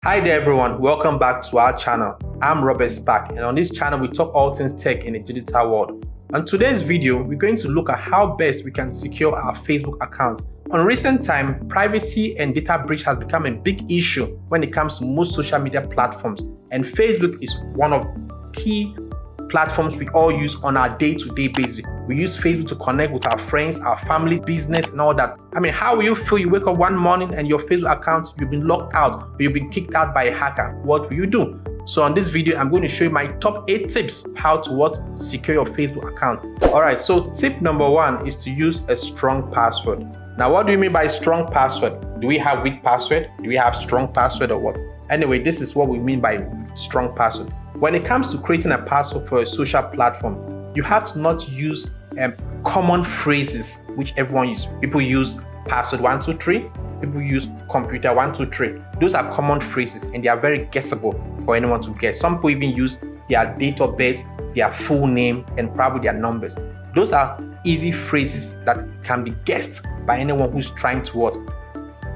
Hi there everyone, welcome back to our channel. I'm Robert Spark, and on this channel we talk all things tech in the digital world. On today's video, we're going to look at how best we can secure our Facebook account. On recent time, privacy and data breach has become a big issue when it comes to most social media platforms, and Facebook is one of key platforms we all use on our day-to-day basis. We use Facebook to connect with our friends, our family, business, and all that. I mean, how will you feel? You wake up one morning and your Facebook account, you've been locked out, or you've been kicked out by a hacker. What will you do? So on this video, I'm going to show you my top 8 tips how to secure your Facebook account. Alright, so tip number 1 is to use a strong password. Now, what do you mean by strong password? Do we have weak password? Do we have strong password or what? Anyway, this is what we mean by strong password. When it comes to creating a password for a social platform, you have to not use common phrases which everyone uses. People use password 123, people use computer 123. Those are common phrases and they are very guessable for anyone to guess. Some people even use their date of birth, their full name, and probably their numbers. Those are easy phrases that can be guessed by anyone who's trying to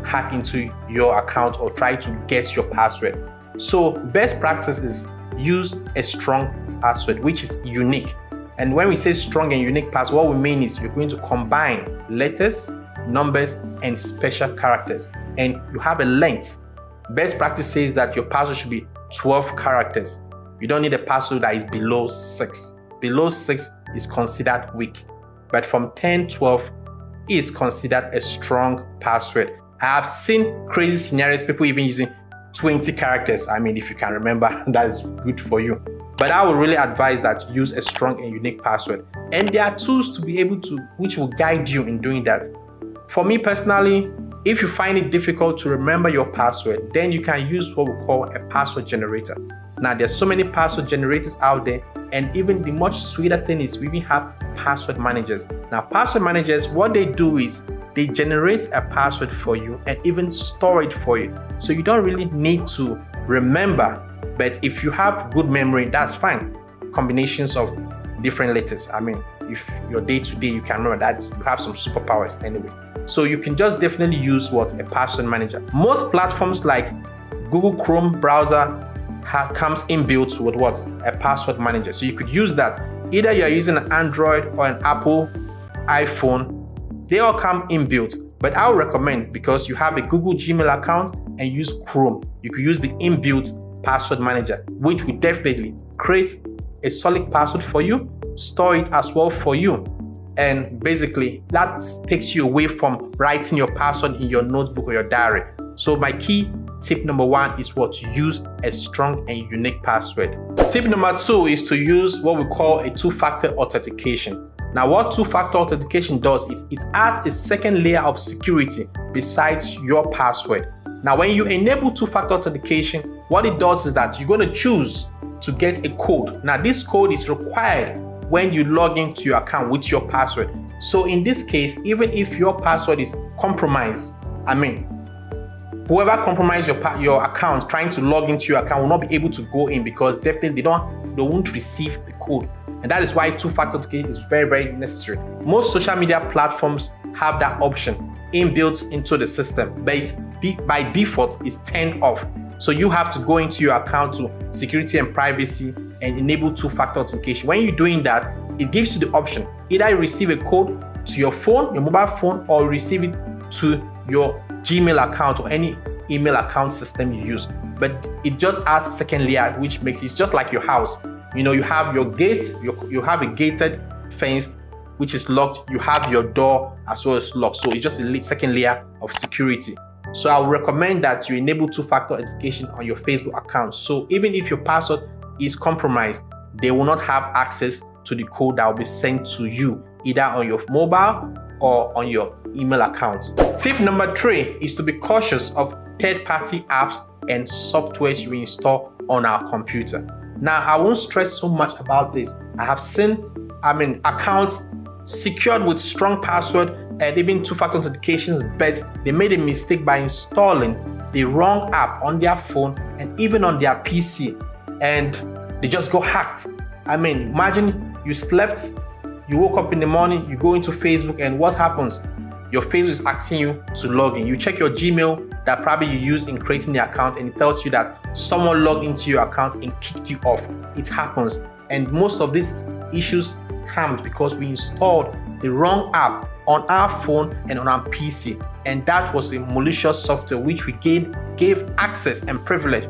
hack into your account or try to guess your password. So best practice is use a strong password which is unique. And when we say strong and unique password, what we mean is you're going to combine letters, numbers, and special characters, and you have a length. Best practice says that your password should be 12 characters. You don't need a password that is below 6. Below 6 is considered weak, but from 10, 12 is considered a strong password. I have seen crazy scenarios, people even using 20 characters. I mean, if you can remember, that is good for you. But I would really advise that you use a strong and unique password. And there are tools to be able to, which will guide you in doing that. For me personally, if you find it difficult to remember your password, then you can use what we call a password generator. Now, there's so many password generators out there, and even the much sweeter thing is we even have password managers. Now, password managers, what they do is they generate a password for you and even store it for you. So you don't really need to remember, but if you have good memory, that's fine. Combinations of different letters. I mean, if your day-to-day, you can remember that, you have some superpowers anyway. So you can just definitely use a password manager. Most platforms like Google Chrome browser comes inbuilt with a password manager. So you could use that. Either you're using an Android or an Apple iPhone, they all come inbuilt. But I would recommend, because you have a Google Gmail account and use Chrome, you could use the inbuilt password manager, which will definitely create a solid password for you, store it as well for you, and basically that takes you away from writing your password in your notebook or your diary. So my key tip number 1 is to use a strong and unique password. Tip number 2 is to use what we call a two-factor authentication. Now, what two-factor authentication does is it adds a second layer of security besides your password. Now, when you enable two-factor authentication, what it does is that you're going to choose to get a code. Now, this code is required when you log into your account with your password. So in this case, even if your password is compromised, I mean, whoever compromised your account trying to log into your account will not be able to go in, because definitely they won't receive the code. And that is why two-factor authentication is very, very necessary. Most social media platforms have that option inbuilt into the system, but by default it's turned off. So you have to go into your account to security and privacy and enable two-factor authentication. When you're doing that, it gives you the option. Either you receive a code to your phone, your mobile phone, or receive it to your Gmail account or any email account system you use. But it just adds a second layer, which makes it just like your house. You know, you have your gate, you have a gated fence which is locked, you have your door as well as locked. So it's just a second layer of security. So I would recommend that you enable two-factor authentication on your Facebook account. So even if your password is compromised, they will not have access to the code that will be sent to you, either on your mobile or on your email account. Tip number 3 is to be cautious of third-party apps and softwares you install on our computer. Now, I won't stress so much about this. I have seen, accounts secured with strong password and even two-factor authentications, but they made a mistake by installing the wrong app on their phone and even on their PC, and they just got hacked. I mean, imagine you slept, you woke up in the morning, you go into Facebook, and what happens? your Facebook is asking you to log in. You check your Gmail that probably you use in creating the account, and it tells you that someone logged into your account and kicked you off. It happens. And most of these issues comes because we installed the wrong app on our phone and on our PC. And that was a malicious software which we gave access and privilege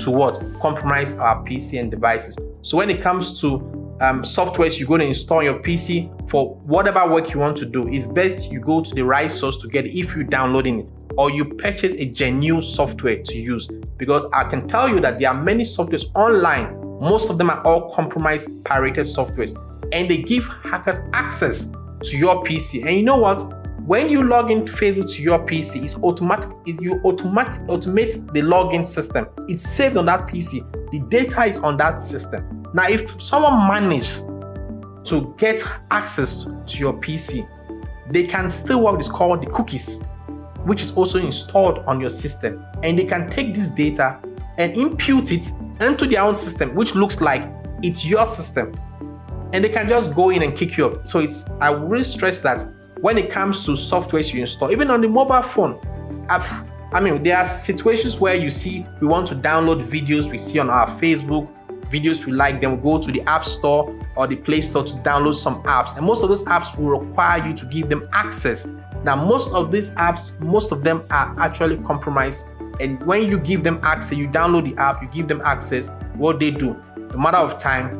to what? Compromise our PC and devices. So when it comes to softwares you're going to install on your PC for whatever work you want to do, it's best you go to the right source to get it if you're downloading it, or you purchase a genuine software to use. Because I can tell you that there are many softwares online. Most of them are all compromised, pirated softwares, and they give hackers access to your PC. And you know what? When you log into Facebook to your PC, it's automatic. You automate the login system. It's saved on that PC. The data is on that system. Now, if someone managed to get access to your PC, they can still what is called the cookies, which is also installed on your system, and they can take this data and impute it into their own system, which looks like it's your system, and they can just go in and kick you up. So I really stress that when it comes to softwares you install, even on the mobile phone, there are situations where you see we want to download videos we see on our Facebook, videos we like, then we go to the App Store or the Play Store to download some apps, and most of those apps will require you to give them access. Now, most of these apps, most of them are actually compromised, and when you give them access, you download the app, you give them access, what they do, a matter of time,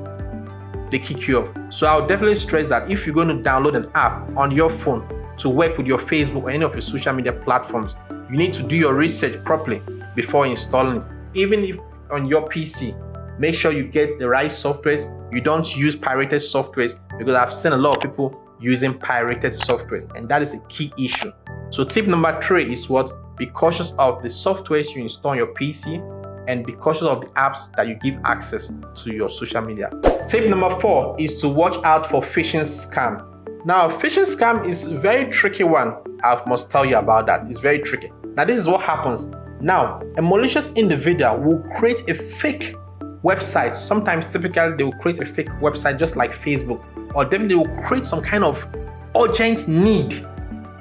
they kick you off. So I'll definitely stress that if you're going to download an app on your phone to work with your Facebook or any of your social media platforms, you need to do your research properly before installing it. Even if on your PC, make sure you get the right softwares. You don't use pirated softwares, because I've seen a lot of people using pirated softwares, and that is a key issue. So tip number 3 is what? Be cautious of the softwares you install on your PC, and be cautious of the apps that you give access to your social media. Tip number 4 is to watch out for phishing scam. Now, phishing scam is a very tricky one. I must tell you about that. It's very tricky. Now, this is what happens. Now, a malicious individual will create a fake website. Sometimes, typically, they will create a fake website just like Facebook, or definitely they will create some kind of urgent need,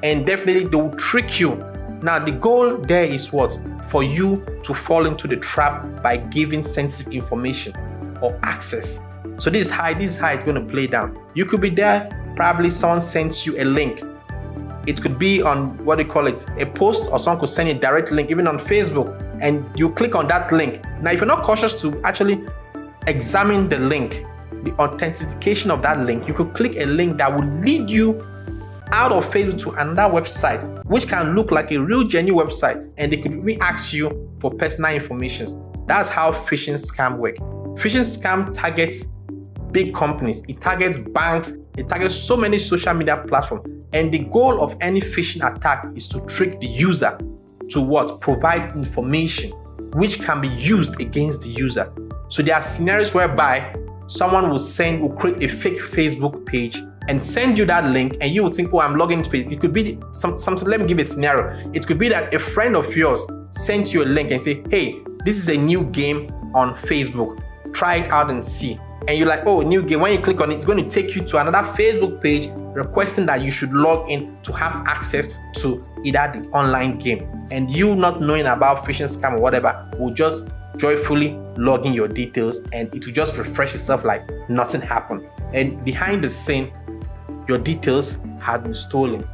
and definitely they will trick you. Now, the goal there is what? For you to fall into the trap by giving sensitive information or access. So this is how it's going to play down. You could be there, probably someone sends you a link. It could be on a post, or someone could send you a direct link, even on Facebook, and you click on that link. Now, if you're not cautious to actually examine the link, the authentication of that link, you could click a link that will lead you out of Facebook to another website, which can look like a real genuine website, and they could even ask you for personal information. That's how phishing scam work. Phishing scam targets big companies, it targets banks, it targets so many social media platforms, and the goal of any phishing attack is to trick the user to what? Provide information which can be used against the user. So there are scenarios whereby someone will create a fake Facebook page and send you that link, and you would think, oh, I'm logging into Facebook. It could be something. Let me give a scenario. It could be that a friend of yours sent you a link and say, hey, this is a new game on Facebook. Try it out and see. And you're like, oh, new game. When you click on it, it's going to take you to another Facebook page requesting that you should log in to have access to either the online game. And you not knowing about phishing scam or whatever will just joyfully log in your details, and it will just refresh itself like nothing happened. And behind the scene, your details have been stolen.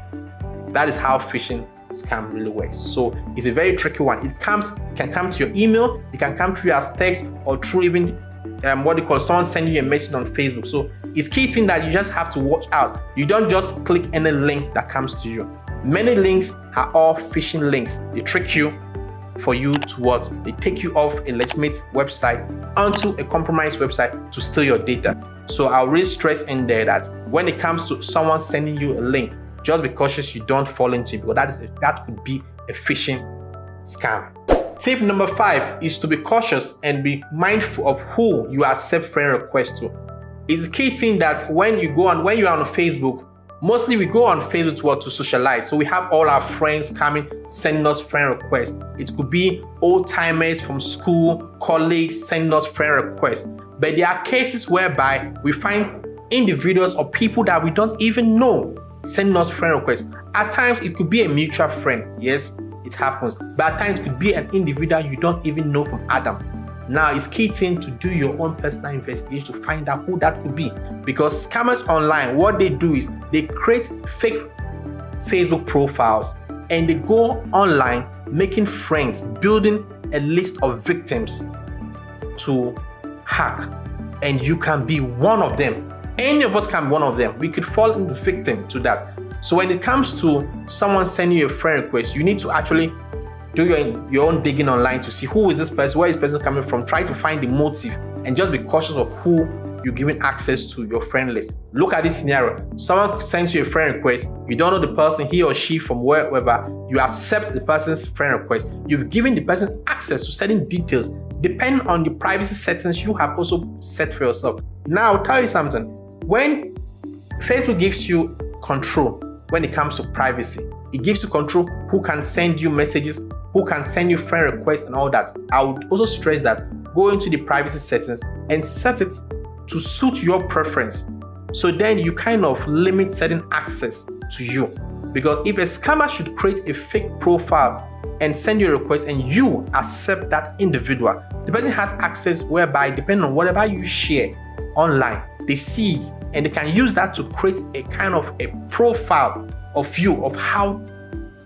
That is how phishing scam really works. So it's a very tricky one. It can come to your email, it can come through as text, or through even someone sending you a message on Facebook. So it's key thing that you just have to watch out. You don't just click any link that comes to you. Many links are all phishing links. They trick you for you to what? They take you off a legitimate website onto a compromised website to steal your data. So I'll really stress in there that when it comes to someone sending you a link, just be cautious you don't fall into it, because that could be a phishing scam. Tip number 5 is to be cautious and be mindful of who you accept friend requests to. It's a key thing that when you're on Facebook, mostly we go on Facebook to socialize. So we have all our friends coming, sending us friend requests. It could be old timers from school, colleagues sending us friend requests. But there are cases whereby we find individuals or people that we don't even know sending us friend requests. At times, it could be a mutual friend. Yes, it happens. But at times, it could be an individual you don't even know from Adam. Now, it's key thing to do your own personal investigation to find out who that could be. Because scammers online, what they do is they create fake Facebook profiles and they go online making friends, building a list of victims to hack. And you can be one of them. Any of us can be one of them. We could fall into victim to that. So when it comes to someone sending you a friend request, you need to actually do your own digging online to see who is this person, where is this person coming from, try to find the motive, and just be cautious of who you're giving access to your friend list. Look at this scenario. Someone sends you a friend request, you don't know the person, he or she from wherever, you accept the person's friend request, you've given the person access to certain details, depending on the privacy settings you have also set for yourself. Now, I'll tell you something. When Facebook gives you control when it comes to privacy, it gives you control who can send you messages, who can send you friend requests and all that. I would also stress that go into the privacy settings and set it to suit your preference. So then you kind of limit certain access to you. Because if a scammer should create a fake profile and send you a request and you accept that individual, the person has access whereby, depending on whatever you share online, they see it and they can use that to create a kind of a profile of you, of how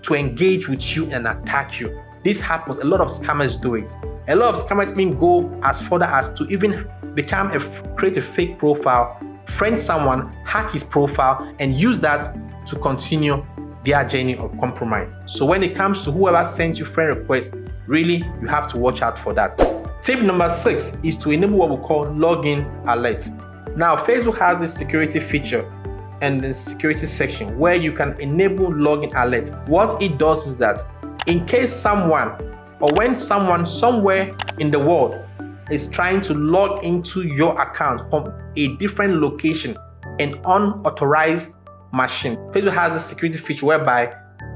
to engage with you and attack you. This happens. A lot of scammers do it. A lot of scammers even go as further as to even create a fake profile, friend someone, hack his profile, and use that to continue their journey of compromise. So when it comes to whoever sends you friend requests, really, you have to watch out for that. Tip number 6 is to enable what we call login alert. Now, Facebook has this security feature and the security section where you can enable login alert. What it does is that in case someone or when someone somewhere in the world is trying to log into your account from a different location, an unauthorized machine, Facebook has a security feature whereby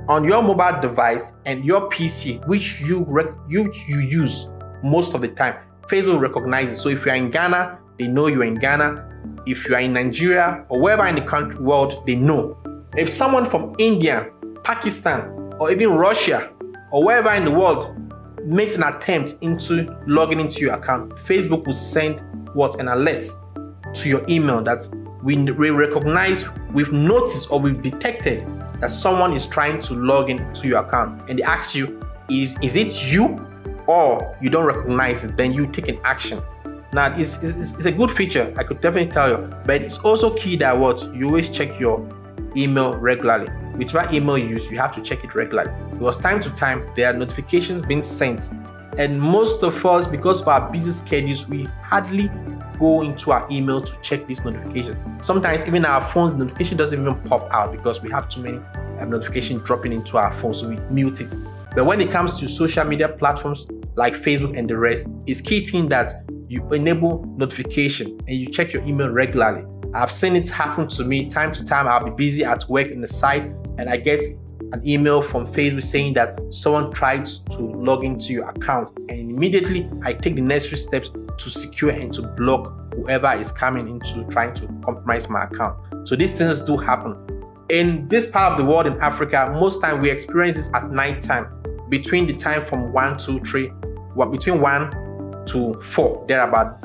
on your mobile device and your PC, which you use most of the time, Facebook recognizes. So if you're in Ghana, they know you're in Ghana. If you are in Nigeria or wherever in the world, they know. If someone from India, Pakistan, or even Russia, or wherever in the world makes an attempt into logging into your account, Facebook will send an alert to your email that we recognize, we've noticed or we've detected that someone is trying to log into your account, and they ask you, is it you, or you don't recognize it, then you take an action. Now, it's a good feature, I could definitely tell you, but it's also key that you always check your email regularly. Whichever email you use, you have to check it regularly, because time to time there are notifications being sent, and most of us, because of our busy schedules, we hardly go into our email to check these notifications. Sometimes even our phone's notification doesn't even pop out because we have too many notifications dropping into our phone, so we mute it. But when it comes to social media platforms like Facebook and the rest, it's key thing that you enable notification and you check your email regularly. I've seen it happen to me time to time. I'll be busy at work in the site and I get an email from Facebook saying that someone tried to log into your account, and immediately I take the necessary steps to secure and to block whoever is coming into trying to compromise my account. So these things do happen. In this part of the world, in Africa, most time we experience this at night time, between the time from 1 to 3, between 1 to 4, thereabout.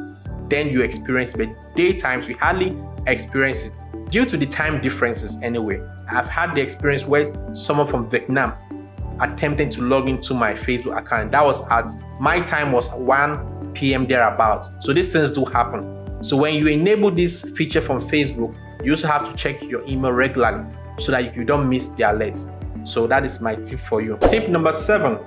Then you experience it, but daytimes we hardly experience it due to the time differences anyway. I've had the experience where someone from Vietnam attempted to log into my Facebook account. That was at my time was 1 p.m. thereabout. So these things do happen. So when you enable this feature from Facebook, you also have to check your email regularly so that you don't miss the alerts. So that is my tip for you. Tip number 7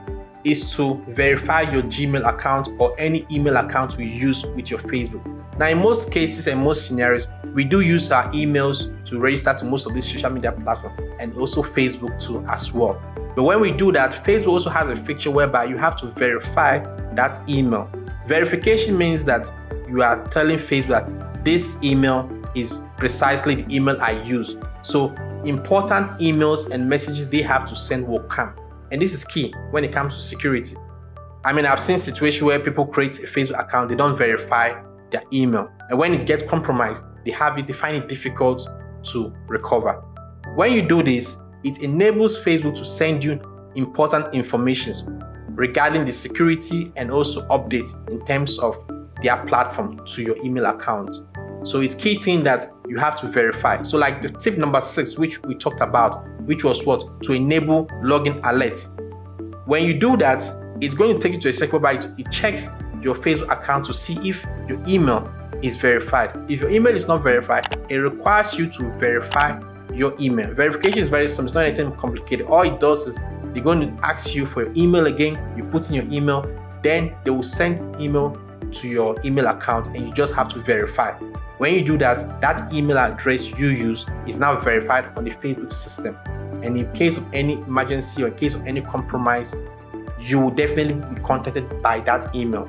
is to verify your Gmail account or any email account we use with your Facebook. Now, in most cases and most scenarios, we do use our emails to register to most of these social media platforms, and also Facebook too as well. But when we do that, Facebook also has a feature whereby you have to verify that email. Verification means that you are telling Facebook that this email is precisely the email I use. So important emails and messages they have to send will come. And this is key when it comes to security. I mean, I've seen situations where people create a Facebook account, they don't verify their email. And when it gets compromised, they find it difficult to recover. When you do this, it enables Facebook to send you important information regarding the security and also updates in terms of their platform to your email account. So it's key thing that you have to verify. So like the tip number 6, which we talked about, which was what? To enable login alerts. When you do that, it's going to take you to a section whereby it checks your Facebook account to see if your email is verified. If your email is not verified, it requires you to verify your email. Verification is very simple, it's not anything complicated. All it does is they're going to ask you for your email again, you put in your email, then they will send email to your email account and you just have to verify. When you do that, that email address you use is now verified on the Facebook system. And in case of any emergency or in case of any compromise, you will definitely be contacted by that email.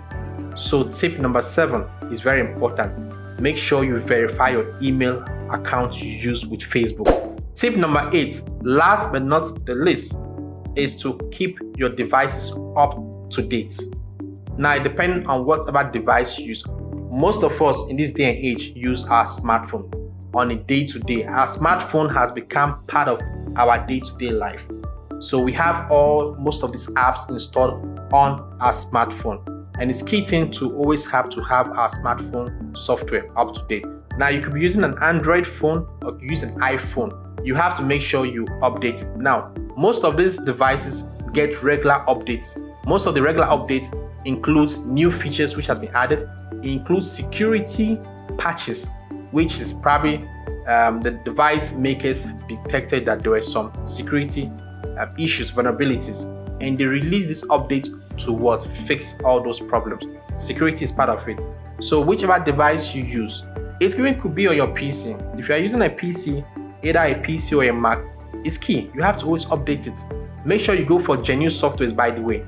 So tip number 7 is very important. Make sure you verify your email account you use with Facebook. Tip number 8, last but not the least, is to keep your devices up to date. Now, depending on whatever device you use, most of us in this day and age use our smartphone on a day-to-day. Our smartphone has become part of our day-to-day life. So we have most of these apps installed on our smartphone. And it's key thing to always have our smartphone software up to date. Now, you could be using an Android phone or use an iPhone. You have to make sure you update it. Now, most of these devices get regular updates. Most of the regular updates includes new features which has been added. It includes security patches, which is probably the device makers detected that there were some security issues, vulnerabilities, and they release this update to fix all those problems. Security is part of it. So whichever device you use, it even could be on your PC. If you are using a PC, either a PC or a Mac, it's key. You have to always update it. Make sure you go for genuine softwares, by the way.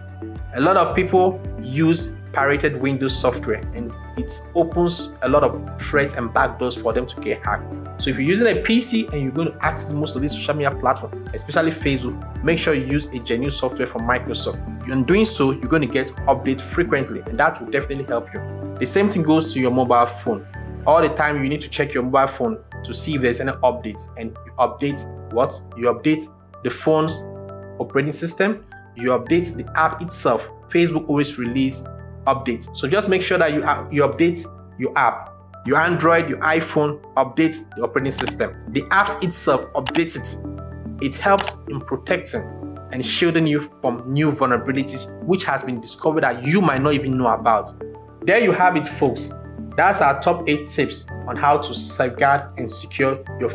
A lot of people use pirated Windows software and it opens a lot of threats and backdoors for them to get hacked. So if you're using a PC and you're going to access most of these social media platforms, especially Facebook, make sure you use a genuine software from Microsoft. In doing so, you're going to get updates frequently and that will definitely help you. The same thing goes to your mobile phone. All the time you need to check your mobile phone to see if there's any updates, and you update what? You update the phone's operating system, you update the app itself. Facebook always release updates. So just make sure that you update your app. Your Android, your iPhone, update the operating system. The apps itself, update it. It helps in protecting and shielding you from new vulnerabilities which has been discovered that you might not even know about. There you have it, folks. That's our top 8 tips on how to safeguard and secure your